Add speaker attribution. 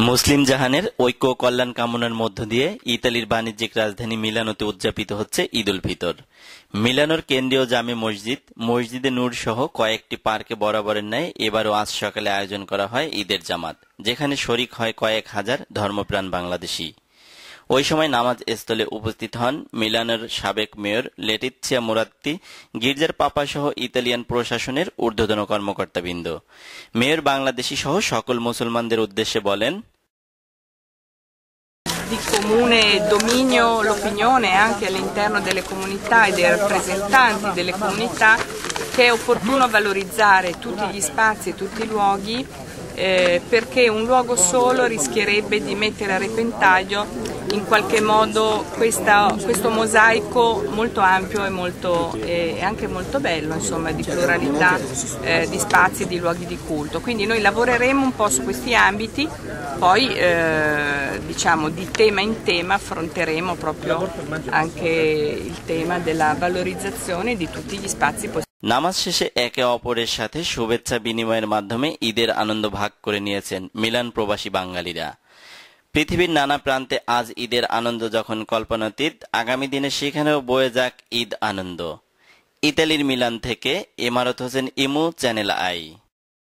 Speaker 1: মুসলিম জাহানের ঐক্য ও কল্যাণ কামনার মধ্য দিয়ে ইতালির বাণিজ্যিক রাজধানী মিলানোতে উদযাপিত হচ্ছে ঈদ উল ফিতর। মিলানোর কেন্দ্রীয় জামে মসজিদ, মসজিদে নূর সহ কয়েকটি পার্কে বরাবরের ন্যায় এবারও আজ সকালে আয়োজন করা হয় ঈদের জামাত, যেখানে শরিক হয় কয়েক হাজার ধর্মপ্রাণ বাংলাদেশি। ওই সময় নামাজ স্থলে উপস্থিত হন মিলানোর সাবেক মেয়র লেটিৎসিয়া মোরাত্তি, গির্জার পাপা সহ ইতালিয়ান প্রশাসনের ঊর্ধ্বতন কর্মকর্তাবৃন্দ। মেয়র বাংলাদেশি সহ সকল মুসলমানদের উদ্দেশ্যে বলেন,
Speaker 2: di comune dominio l'opinione anche all'interno delle comunità e dei rappresentanti delle comunità che è opportuno valorizzare tutti gli spazi e tutti i luoghi perché un luogo solo rischierebbe di mettere a repentaglio in qualche modo questo mosaico molto ampio e anche molto bello, insomma, di pluralità di spazi e di luoghi di culto. Quindi noi lavoreremo un po' su questi ambiti, poi diciamo di tema in tema affronteremo proprio anche il tema della valorizzazione di tutti gli spazi possibili.
Speaker 1: নামাজ শেষে একে অপরের সাথে শুভেচ্ছা বিনিময়ের মাধ্যমে ঈদের আনন্দ ভাগ করে নিয়েছেন মিলান প্রবাসী বাঙালিরা। পৃথিবীর নানা প্রান্তে আজ ঈদের আনন্দ যখন কল্পনাতীত, আগামী দিনে সেখানেও বয়ে যাক ঈদ আনন্দ। ইতালির মিলান থেকে ইমারত হোসেন ইমু, চ্যানেল আই।